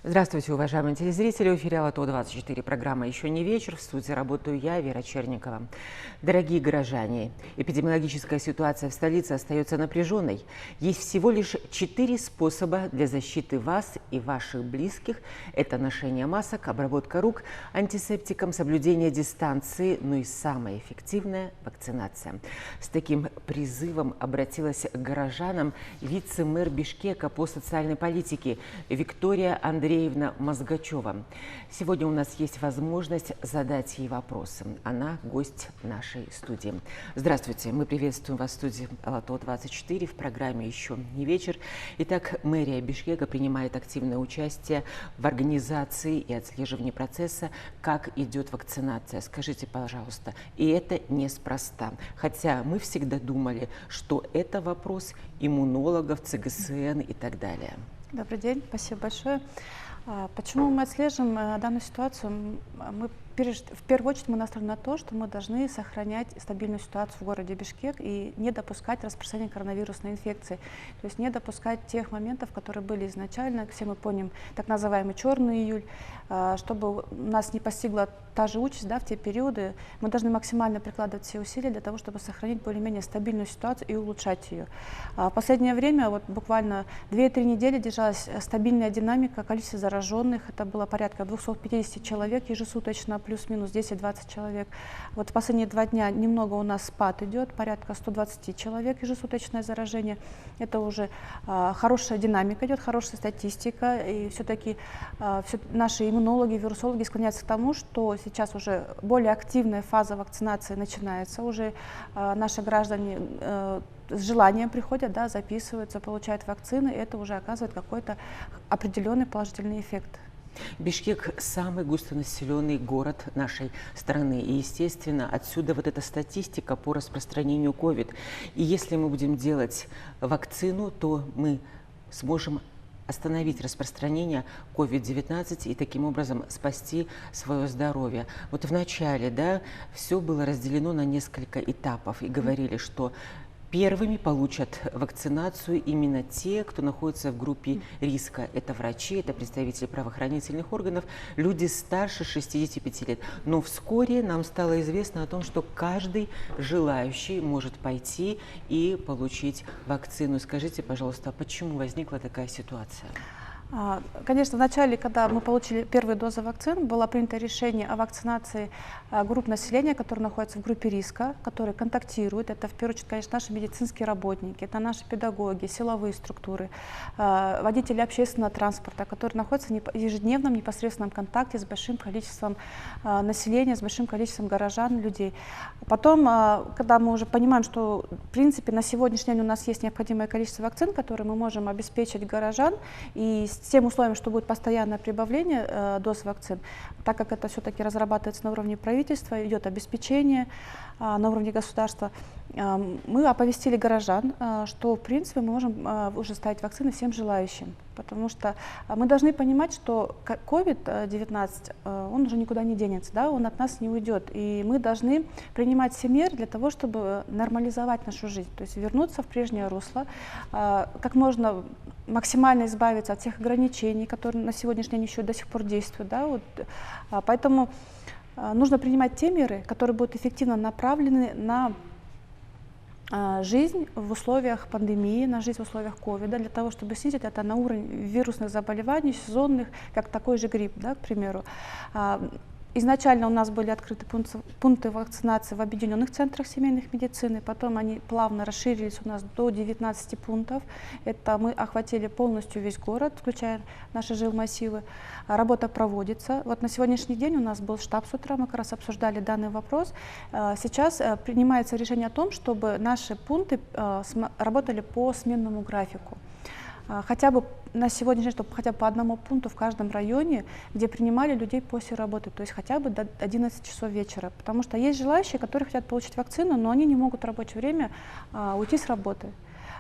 Здравствуйте, уважаемые телезрители. В эфире АЛЛАТРА-24. Программа «Еще не вечер». В студии работаю я, Вера Черникова. Дорогие горожане, эпидемиологическая ситуация в столице остается напряженной. Есть всего лишь 4 способа для защиты вас и ваших близких. Это ношение масок, обработка рук антисептиком, соблюдение дистанции, ну и самое эффективное – вакцинация. С таким призывом обратилась к горожанам вице-мэр Бишкека по социальной политике Виктория Андреевна Мозгачева. Сегодня у нас есть возможность задать ей вопросы. Она гость нашей студии. Здравствуйте, мы приветствуем вас в студии АЛЛАТРА-24 в программе «Еще не вечер». Итак, мэрия Бишкека принимает активное участие в организации и отслеживании процесса, как идет вакцинация. Скажите, пожалуйста, и это неспроста. Хотя мы всегда думали, что это вопрос иммунологов, ЦГСН и так далее. Добрый день, спасибо большое. Почему мы отслеживаем данную ситуацию? В первую очередь мы настроены на то, что мы должны сохранять стабильную ситуацию в городе Бишкек и не допускать распространения коронавирусной инфекции. То есть не допускать тех моментов, которые были изначально, все мы помним так называемый черный июль, чтобы нас не постигла та же участь, да, в те периоды. Мы должны максимально прикладывать все усилия для того, чтобы сохранить более-менее стабильную ситуацию и улучшать ее. В последнее время, вот буквально 2-3 недели держалась стабильная динамика, количество зараженных, это было порядка 250 человек ежесуточно, плюс-минус 10-20 человек. Вот в последние 2 дня немного у нас спад идет, порядка 120 человек ежесуточное заражение. Это уже хорошая динамика идет, хорошая статистика. И все-таки наши иммунологи, вирусологи склоняются к тому, что сейчас уже более активная фаза вакцинации начинается. Уже наши граждане с желанием приходят, да, записываются, получают вакцины, и это уже оказывает какой-то определенный положительный эффект. Бишкек – самый густонаселенный город нашей страны. И, естественно, отсюда вот эта статистика по распространению COVID. И если мы будем делать вакцину, то мы сможем остановить распространение COVID-19 и таким образом спасти свое здоровье. Вот в начале, да, все было разделено на несколько этапов. И говорили, что первыми получат вакцинацию именно те, кто находится в группе риска. Это врачи, это представители правоохранительных органов, люди старше 65 лет. Но вскоре нам стало известно о том, что каждый желающий может пойти и получить вакцину. Скажите, пожалуйста, почему возникла такая ситуация? Конечно, вначале, когда мы получили первые дозы вакцин, было принято решение о вакцинации групп населения, которые находятся в группе риска, которые контактируют. Это, в первую очередь, конечно, наши медицинские работники, это наши педагоги, силовые структуры, водители общественного транспорта, которые находятся в ежедневном непосредственном контакте с большим количеством населения, с большим количеством горожан, людей. Потом, когда мы уже понимаем, что, в принципе, на сегодняшний день у нас есть необходимое количество вакцин, которые мы можем обеспечить горожан, и с тем условием, что будет постоянное прибавление доз вакцин, так как это все-таки разрабатывается на уровне правительства, идет обеспечение на уровне государства, мы оповестили горожан, что в принципе мы можем уже ставить вакцины всем желающим, потому что мы должны понимать, что COVID-19, он уже никуда не денется, да, он от нас не уйдет, и мы должны принимать все меры для того, чтобы нормализовать нашу жизнь, то есть вернуться в прежнее русло, как можно максимально избавиться от тех ограничений, которые на сегодняшний день еще до сих пор действуют, да, вот, поэтому нужно принимать те меры, которые будут эффективно направлены на жизнь в условиях пандемии, на жизнь в условиях ковида, для того, чтобы снизить это на уровень вирусных заболеваний, сезонных, как такой же грипп, да, к примеру. Изначально у нас были открыты пункты вакцинации в объединенных центрах семейных медицины, потом они плавно расширились у нас до 19 пунктов. Это мы охватили полностью весь город, включая наши жилмассивы. Работа проводится. Вот на сегодняшний день у нас был штаб с утра, мы как раз обсуждали данный вопрос. Сейчас принимается решение о том, чтобы наши пункты работали по сменному графику. Хотя бы на сегодняшний день, чтобы хотя бы по одному пункту в каждом районе, где принимали людей после работы, то есть хотя бы до 11 часов вечера. Потому что есть желающие, которые хотят получить вакцину, но они не могут в рабочее время уйти с работы.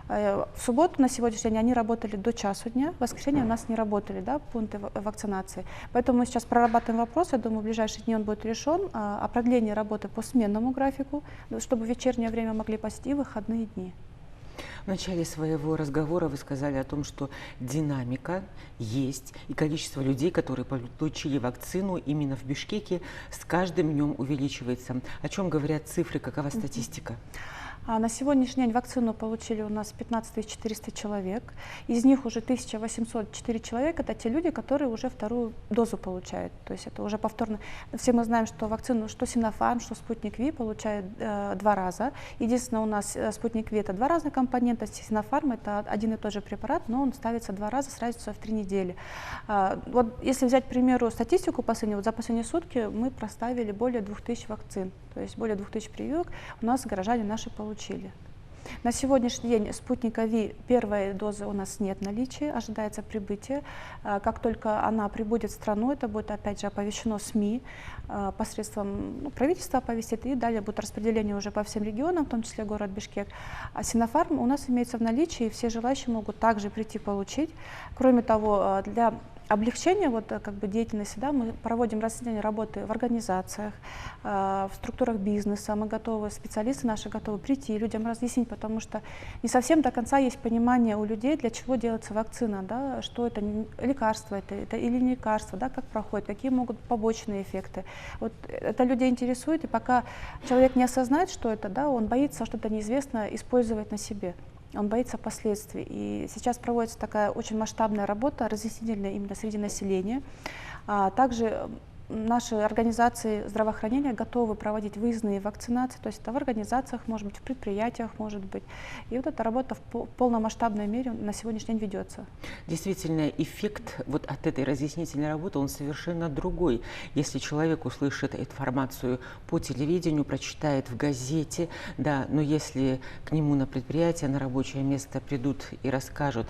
В субботу на сегодняшний день они работали до часу дня, в воскресенье у нас не работали, да, пункты вакцинации. Поэтому мы сейчас прорабатываем вопрос, я думаю, в ближайшие дни он будет решен, о продлении работы по сменному графику, чтобы в вечернее время могли посетить и выходные дни. В начале своего разговора вы сказали о том, что динамика есть, и количество людей, которые получили вакцину именно в Бишкеке, с каждым днем увеличивается. О чем говорят цифры, какова статистика? На сегодняшний день вакцину получили у нас 15 400 человек. Из них уже 1804 человека – это те люди, которые уже вторую дозу получают. То есть это уже повторно. Все мы знаем, что вакцину, что Синофарм, что Спутник Ви получают 2 раза. Единственное, у нас Спутник Ви – это 2 разных компонента, Синофарм – это один и тот же препарат, но он ставится 2 раза с разницей в 3 недели. Вот если взять, к примеру, статистику последнюю, вот за последние сутки мы проставили более 2000 вакцин. То есть более 2000 прививок у нас горожане наши получили. На сегодняшний день спутника Ви первой дозы у нас нет в наличии, ожидается прибытие. Как только она прибудет в страну, это будет опять же оповещено СМИ, посредством правительства оповестит, и далее будет распределение уже по всем регионам, в том числе город Бишкек. А Синофарм у нас имеется в наличии, и все желающие могут также прийти получить. Кроме того, для облегчение деятельности, да, мы проводим разъяснение работы в организациях, в структурах бизнеса. Мы готовы, специалисты наши готовы прийти людям разъяснить, потому что не совсем до конца есть понимание у людей, для чего делается вакцина, да, что это лекарство, это или не лекарство, да, как проходит, какие могут быть побочные эффекты. Вот это людей интересует, и пока человек не осознает, что это, да, он боится что-то неизвестное использовать на себе. Он боится последствий. И сейчас проводится такая очень масштабная работа, разъяснительная именно среди населения. Также наши организации здравоохранения готовы проводить выездные вакцинации, то есть это в организациях, может быть, в предприятиях, может быть. И вот эта работа в полномасштабной мере на сегодняшний день ведется. Действительно, эффект вот от этой разъяснительной работы, он совершенно другой. Если человек услышит информацию по телевидению, прочитает в газете, да, но если к нему на предприятие, на рабочее место придут и расскажут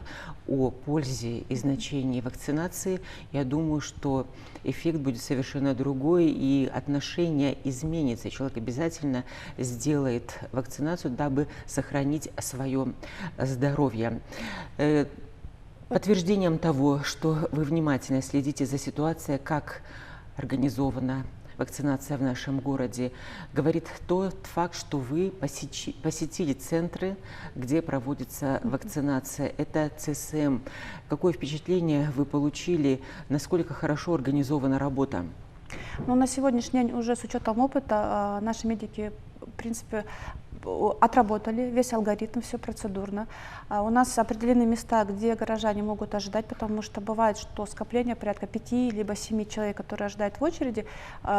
о пользе и значении вакцинации, я думаю, что эффект будет совершенно другой, и отношение изменится. Человек обязательно сделает вакцинацию, дабы сохранить свое здоровье. Подтверждением того, что вы внимательно следите за ситуацией, как организована вакцинация в нашем городе, говорит тот факт, что вы посетили центры, где проводится вакцинация. Это ЦСМ. Какое впечатление вы получили, насколько хорошо организована работа? Но на сегодняшний день уже с учетом опыта наши медики, в принципе, отработали весь алгоритм, все процедурно. У нас определены места, где горожане могут ожидать, потому что бывает, что скопление порядка 5 либо 7 человек, которые ожидают в очереди.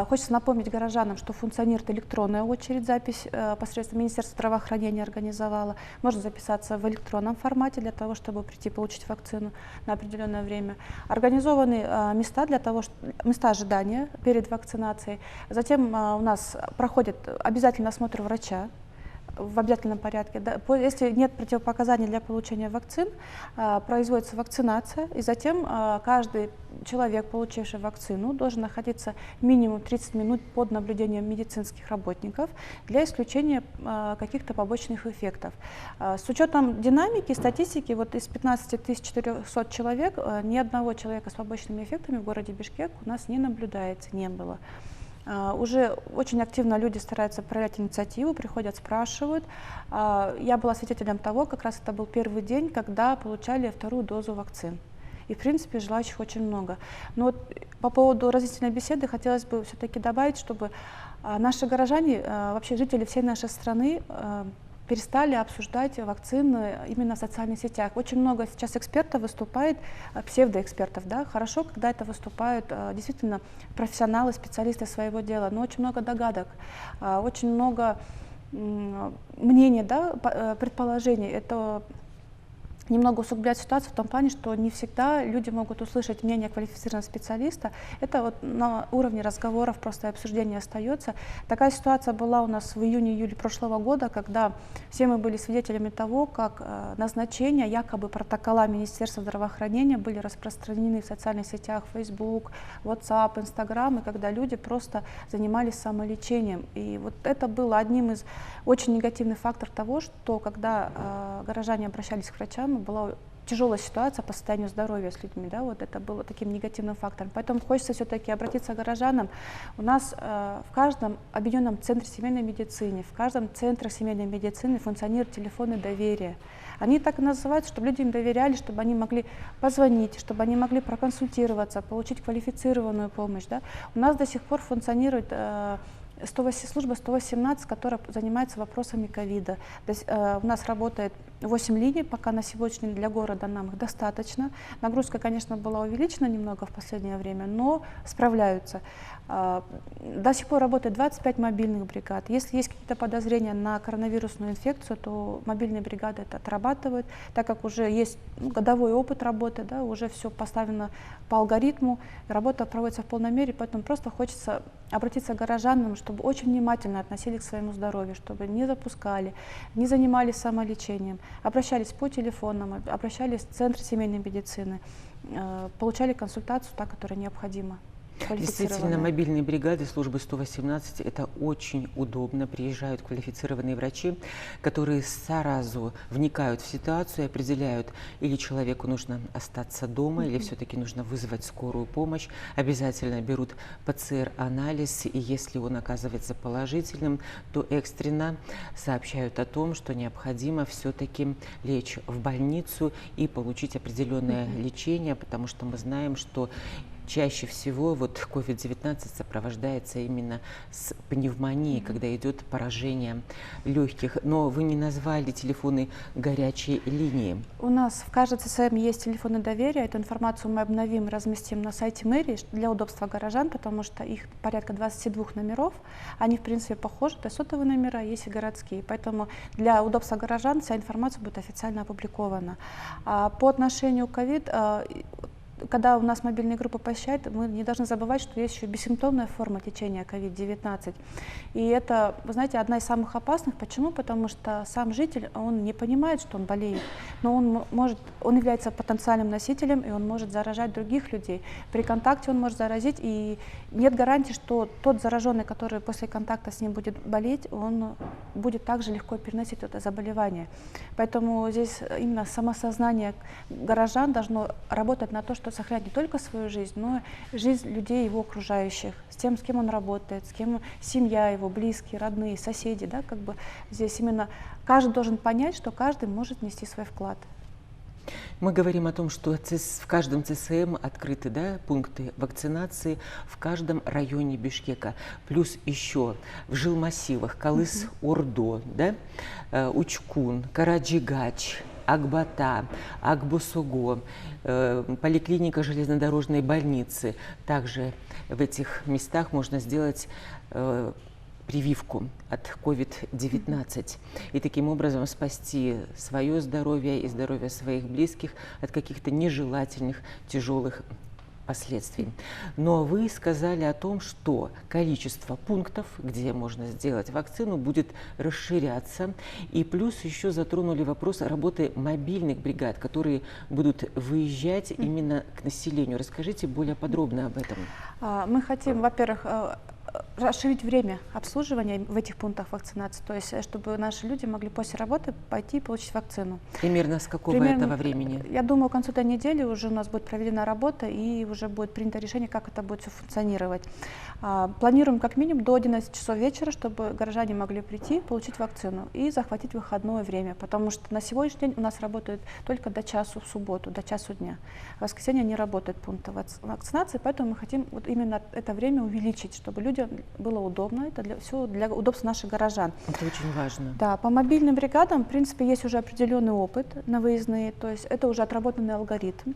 Хочется напомнить горожанам, что функционирует электронная очередь, запись посредством Министерства здравоохранения организовала. Можно записаться в электронном формате для того, чтобы прийти получить вакцину на определенное время. Организованы места для того, места ожидания перед вакцинацией. Затем у нас проходит обязательный осмотр врача в обязательном порядке. Если нет противопоказаний для получения вакцин, производится вакцинация, и затем каждый человек, получивший вакцину, должен находиться минимум 30 минут под наблюдением медицинских работников для исключения каких-то побочных эффектов. С учетом динамики, статистики, вот из 15 400 человек ни одного человека с побочными эффектами в городе Бишкек у нас не наблюдается, не было. Уже очень активно люди стараются проявлять инициативу, приходят, спрашивают. Я была свидетелем того, как раз это был первый день, когда получали вторую дозу вакцин. И, в принципе, желающих очень много. Но вот по поводу разъяснительной беседы хотелось бы все-таки добавить, чтобы наши горожане, вообще жители всей нашей страны, перестали обсуждать вакцины именно в социальных сетях. Очень много сейчас экспертов выступает, псевдоэкспертов. Да? Хорошо, когда это выступают действительно профессионалы, специалисты своего дела, но очень много догадок, очень много мнений, да, предположений. Это немного усугубляет ситуацию в том плане, что не всегда люди могут услышать мнение квалифицированного специалиста. Это вот на уровне разговоров, просто обсуждения остается. Такая ситуация была у нас в июне-июле прошлого года, когда все мы были свидетелями того, как назначения, якобы протокола Министерства здравоохранения были распространены в социальных сетях Facebook, WhatsApp, Instagram, и когда люди просто занимались самолечением. И вот это было одним из очень негативных факторов того, что когда горожане обращались к врачам, была тяжелая ситуация по состоянию здоровья с людьми, да, вот это было таким негативным фактором. Поэтому хочется все-таки обратиться к горожанам. У нас в каждом объединенном центре семейной медицины, в каждом центре семейной медицины функционируют телефоны доверия. Они так и называются, чтобы люди им доверяли, чтобы они могли позвонить, чтобы они могли проконсультироваться, получить квалифицированную помощь. Да. У нас до сих пор функционирует служба 118, которая занимается вопросами ковида. У нас работает 8 линий, пока на сегодняшний день для города нам их достаточно. Нагрузка, конечно, была увеличена немного в последнее время, но справляются. До сих пор работает 25 мобильных бригад. Если есть какие-то подозрения на коронавирусную инфекцию, то мобильные бригады это отрабатывают, так как уже есть годовой опыт работы, да, уже все поставлено по алгоритму, работа проводится в полной мере, поэтому просто хочется обратиться к горожанам, чтобы очень внимательно относились к своему здоровью, чтобы не запускали, не занимались самолечением, обращались по телефонам, обращались в Центр семейной медицины, получали консультацию, та, которая необходима. Действительно, мобильные бригады службы 118 – это очень удобно. Приезжают квалифицированные врачи, которые сразу вникают в ситуацию и определяют, или человеку нужно остаться дома, или все-таки нужно вызвать скорую помощь. Обязательно берут ПЦР-анализ, и если он оказывается положительным, то экстренно сообщают о том, что необходимо все-таки лечь в больницу и получить определенное лечение, потому что мы знаем, что чаще всего вот COVID-19 сопровождается именно с пневмонией, когда идет поражение легких. Но вы не назвали телефоны горячей линии. У нас в каждой ЦСМ есть телефоны доверия. Эту информацию мы обновим, разместим на сайте мэрии для удобства горожан, потому что их порядка 22 номеров. Они, в принципе, похожи. То есть сотовые номера, есть и городские. Поэтому для удобства горожан вся информация будет официально опубликована. По отношению к ковид, когда у нас мобильные группы посещают, мы не должны забывать, что есть еще бессимптомная форма течения COVID-19. И это, вы знаете, одна из самых опасных. Почему? Потому что сам житель, он не понимает, что он болеет, но он является потенциальным носителем, и он может заражать других людей. При контакте он может заразить, и нет гарантии, что тот зараженный, который после контакта с ним будет болеть, он будет также легко переносить это заболевание. Поэтому здесь именно самосознание горожан должно работать на то, что сохранять не только свою жизнь, но и жизнь людей его окружающих, с тем, с кем он работает, с кем семья его, близкие, родные, соседи. Да, как бы здесь именно каждый должен понять, что каждый может внести свой вклад. Мы говорим о том, что в каждом ЦСМ открыты, да, пункты вакцинации в каждом районе Бишкека. Плюс еще в жилмассивах Калыс-Ордо, да, Учкун, Караджигач, Акбата, Акбусуго, поликлиника железнодорожной больницы. Также в этих местах можно сделать прививку от COVID-19 и таким образом спасти свое здоровье и здоровье своих близких от каких-то нежелательных тяжелых последствий. Но вы сказали о том, что количество пунктов, где можно сделать вакцину, будет расширяться. И плюс еще затронули вопрос работы мобильных бригад, которые будут выезжать именно к населению. Расскажите более подробно об этом. Мы хотим, во-первых, расширить время обслуживания в этих пунктах вакцинации, то есть чтобы наши люди могли после работы пойти и получить вакцину. Примерно с какого этого времени? Я думаю, к концу этой недели уже у нас будет проведена работа и уже будет принято решение, как это будет все функционировать. Планируем как минимум до 11 часов вечера, чтобы горожане могли прийти, получить вакцину и захватить выходное время, потому что на сегодняшний день у нас работают только до часу в субботу, до часу дня. В воскресенье не работают пункты вакцинации, поэтому мы хотим вот именно это время увеличить, чтобы людям было удобно, это для удобства наших горожан. Это очень важно. Да, по мобильным бригадам, в принципе, есть уже определенный опыт на выездные, то есть это уже отработанный алгоритм.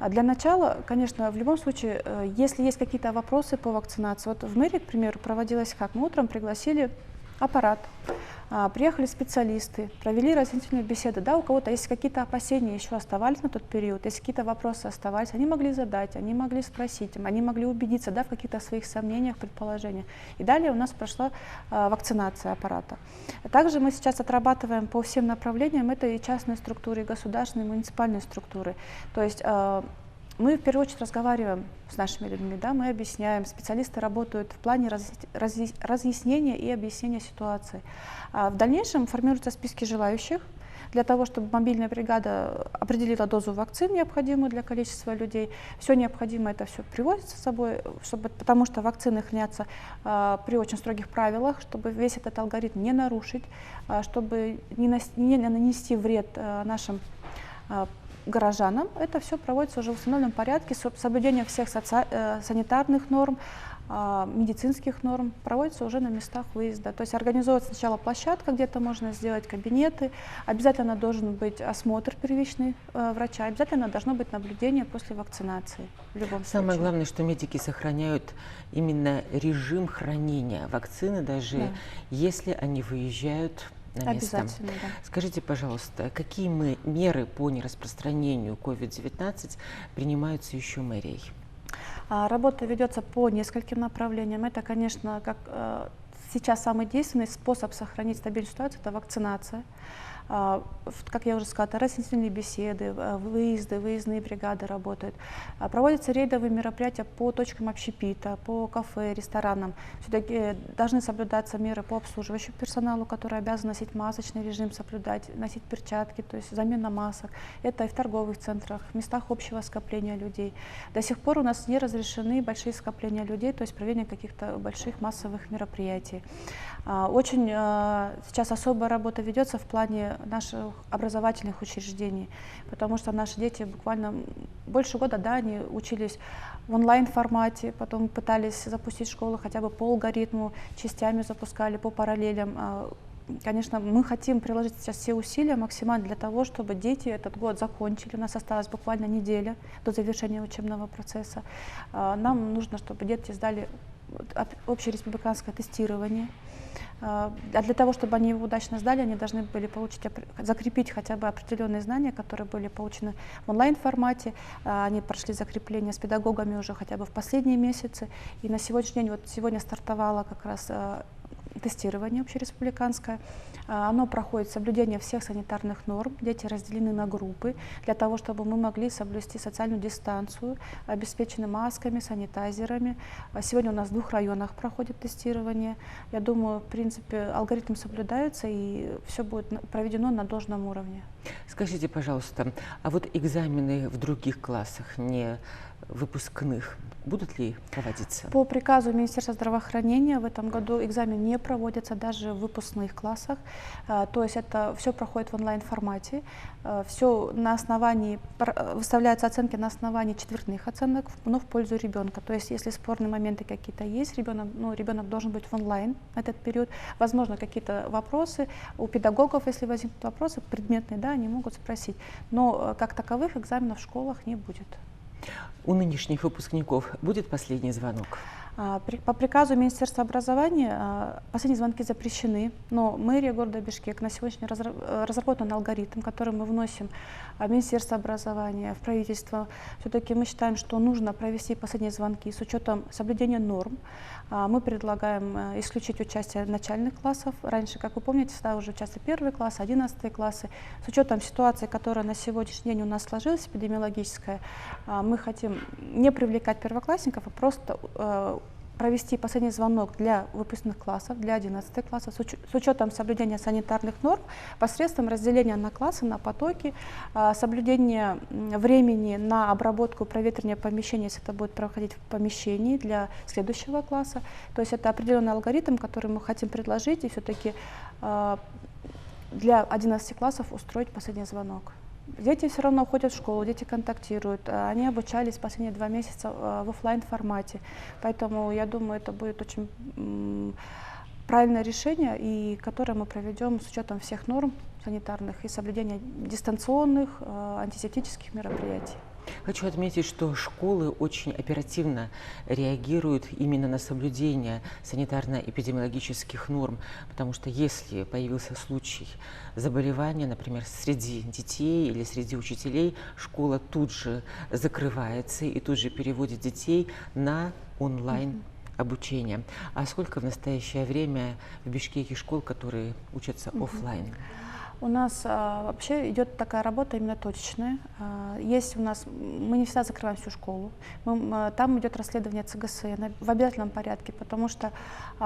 Для начала, конечно, в любом случае, если есть какие-то вопросы по вакцинации, вот в мэрии, к примеру, проводилось как? Мы утром пригласили аппарат, приехали специалисты, провели разъяснительные беседы. Да, у кого-то, если какие-то опасения еще оставались на тот период, если какие-то вопросы оставались, они могли задать, они могли спросить, они могли убедиться, да, в каких-то своих сомнениях, предположениях. И далее у нас прошла вакцинация аппарата. Также мы сейчас отрабатываем по всем направлениям, это и частные структуры, и государственные, и муниципальные структуры. То есть мы в первую очередь разговариваем с нашими людьми, да, мы объясняем, специалисты работают в плане разъяснения и объяснения ситуации. В дальнейшем формируются списки желающих, для того, чтобы мобильная бригада определила дозу вакцин, необходимую для количества людей. Все необходимое это все привозится с собой, потому что вакцины хранятся при очень строгих правилах, чтобы весь этот алгоритм не нарушить, чтобы не нанести вред нашим горожанам. Это все проводится уже в установленном порядке, с соблюдением всех санитарных норм, медицинских норм, проводится уже на местах выезда. То есть организовывать сначала площадка, где-то можно сделать кабинеты, обязательно должен быть осмотр первичный врача, обязательно должно быть наблюдение после вакцинации в любом Самое случае. главное, что медики сохраняют именно режим хранения вакцины, даже если они выезжают на место. Обязательно, да. Скажите, пожалуйста, какие меры по нераспространению COVID-19 принимаются еще мэрией? Работа ведется по нескольким направлениям. Это, конечно, сейчас самый действенный способ сохранить стабильную ситуацию – это вакцинация. Как я уже сказала, это разъяснительные беседы, выездные бригады работают. Проводятся рейдовые мероприятия по точкам общепита, по кафе, ресторанам. Все-таки должны соблюдаться меры по обслуживающему персоналу, который обязан носить масочный режим, соблюдать, носить перчатки, то есть замена масок. Это и в торговых центрах, в местах общего скопления людей. До сих пор у нас не разрешены большие скопления людей, то есть проведение каких-то больших массовых мероприятий. Очень сейчас особая работа ведется в плане наших образовательных учреждений, потому что наши дети буквально больше года, они учились в онлайн-формате, потом пытались запустить школу хотя бы по алгоритму, частями запускали, по параллелям. Конечно, мы хотим приложить сейчас все усилия максимально для того, чтобы дети этот год закончили. У нас осталась буквально неделя до завершения учебного процесса. Нам нужно, чтобы дети сдали общереспубликанское тестирование. А для того, чтобы они его удачно сдали, они должны были закрепить хотя бы определенные знания, которые были получены в онлайн-формате. Они прошли закрепление с педагогами уже хотя бы в последние месяцы. И на сегодняшний день, вот сегодня стартовало как раз тестирование общереспубликанское. Оно проходит соблюдение всех санитарных норм. Дети разделены на группы для того, чтобы мы могли соблюсти социальную дистанцию, обеспечены масками, санитайзерами. Сегодня у нас в 2 районах проходит тестирование. Я думаю, в принципе, алгоритм соблюдается и все будет проведено на должном уровне. Скажите, пожалуйста, а вот экзамены в других классах, не выпускных, будут ли проводиться? По приказу Министерства здравоохранения в этом году экзамен не проводится даже в выпускных классах. То есть это все проходит в онлайн-формате. Все на основании, выставляются оценки на основании четвертных оценок, но в пользу ребенка. То есть если спорные моменты какие-то есть, ребенок должен быть в онлайн в этот период. Возможно, какие-то вопросы у педагогов, если возникнут вопросы предметные, они могут спросить. Но как таковых экзаменов в школах не будет. У нынешних выпускников будет последний звонок? По приказу Министерства образования последние звонки запрещены, но мэрия города Бишкек на сегодня разработан алгоритм, который мы вносим в Министерство образования, в правительство. Все-таки мы считаем, что нужно провести последние звонки с учетом соблюдения норм. Мы предлагаем исключить участие начальных классов. Раньше, как вы помните, всегда уже участвовали 1 класс, 11 классы. С учетом ситуации, которая на сегодняшний день у нас сложилась, эпидемиологическая, мы хотим не привлекать первоклассников, а просто провести последний звонок для выпускных классов, для 11 классов, с учетом соблюдения санитарных норм, посредством разделения на классы, на потоки, соблюдения времени на обработку, проветривание помещения, если это будет проходить в помещении для следующего класса. То есть это определенный алгоритм, который мы хотим предложить и все-таки для 11 классов устроить последний звонок. Дети все равно ходят в школу, дети контактируют, они обучались последние 2 месяца в офлайн формате, поэтому я думаю, это будет очень правильное решение, и которое мы проведем с учетом всех норм санитарных и соблюдения дистанционных антисептических мероприятий. Хочу отметить, что школы очень оперативно реагируют именно на соблюдение санитарно-эпидемиологических норм, потому что если появился случай заболевания, например, среди детей или среди учителей, школа тут же закрывается и тут же переводит детей на онлайн обучение. А сколько в настоящее время в Бишкеке школ, которые учатся офлайн? У нас вообще идет такая работа именно точечная. Есть у нас, мы не всегда закрываем всю школу. Там идет расследование ЦГСН в обязательном порядке, потому что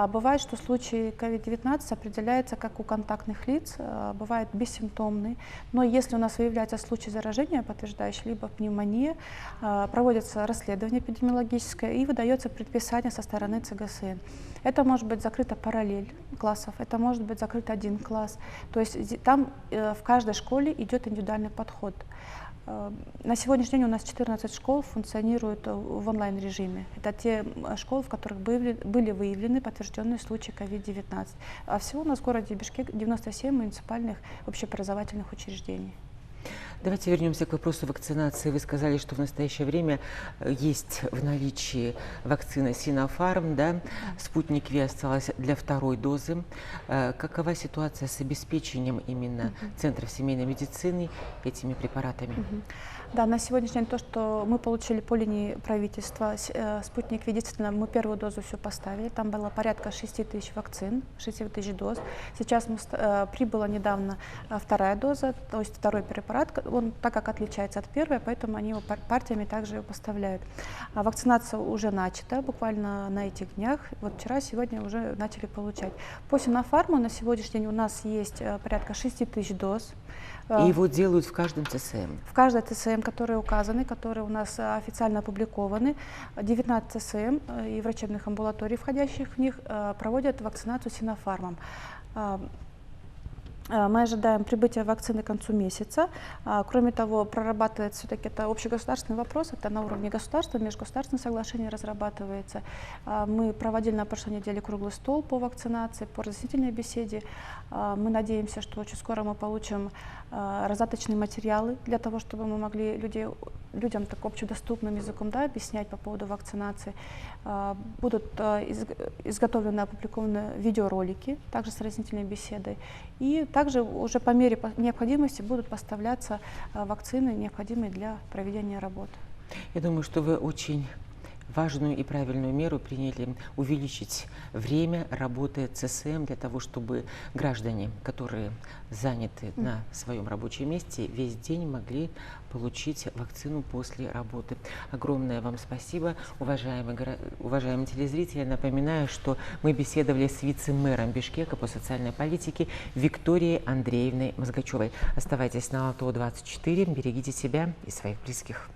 бывает, что случай COVID-19 определяется как у контактных лиц, бывает бессимптомный. Но если у нас выявляется случай заражения, подтверждающий либо пневмония, проводится расследование эпидемиологическое и выдается предписание со стороны ЦГСН. Это может быть закрыта параллель классов, это может быть закрыт один класс. То есть там в каждой школе идет индивидуальный подход. На сегодняшний день у нас 14 школ функционируют в онлайн-режиме. Это те школы, в которых были выявлены подтвержденные случаи COVID-19. А всего у нас в городе Бишкек 97 муниципальных общеобразовательных учреждений. Давайте вернемся к вопросу вакцинации. Вы сказали, что в настоящее время есть в наличии вакцина Sinopharm, да? Спутник Ви осталась для второй дозы. Какова ситуация с обеспечением именно центров семейной медицины этими препаратами? Да, на сегодняшний день то, что мы получили по линии правительства, спутник Ви, действительно, мы первую дозу все поставили. Там было порядка 6 тысяч вакцин, 6 тысяч доз. Сейчас прибыла недавно вторая доза, то есть второй препарат. Он так как отличается от первой, поэтому они его партиями также его поставляют. Вакцинация уже начата, буквально на этих днях. Вот вчера, сегодня уже начали получать. По Sinopharm на сегодняшний день у нас есть порядка 6 тысяч доз. И его делают в каждом ЦСМ? В каждой ЦСМ, которые указаны, которые у нас официально опубликованы, 19 ЦСМ и врачебных амбулаторий, входящих в них, проводят вакцинацию Sinopharm. Мы ожидаем прибытия вакцины к концу месяца. Кроме того, прорабатывается все-таки это общегосударственный вопрос, это на уровне государства, межгосударственное соглашение разрабатывается. Мы проводили на прошлой неделе круглый стол по вакцинации, по разъяснительной беседе. Мы надеемся, что очень скоро мы получим раздаточные материалы для того, чтобы мы могли людям так общедоступным языком, да, объяснять по поводу вакцинации. Будут изготовлены, опубликованы видеоролики, также с разъяснительной беседой. И также уже по мере необходимости будут поставляться вакцины, необходимые для проведения работ. Я думаю, что вы очень важную и правильную меру приняли увеличить время работы ЦСМ для того, чтобы граждане, которые заняты на своем рабочем месте, весь день могли получить вакцину после работы. Огромное вам спасибо, уважаемые телезрители. Напоминаю, что мы беседовали с вице-мэром Бишкека по социальной политике Викторией Андреевной Мозгачевой. Оставайтесь на АЛТО 24, берегите себя и своих близких.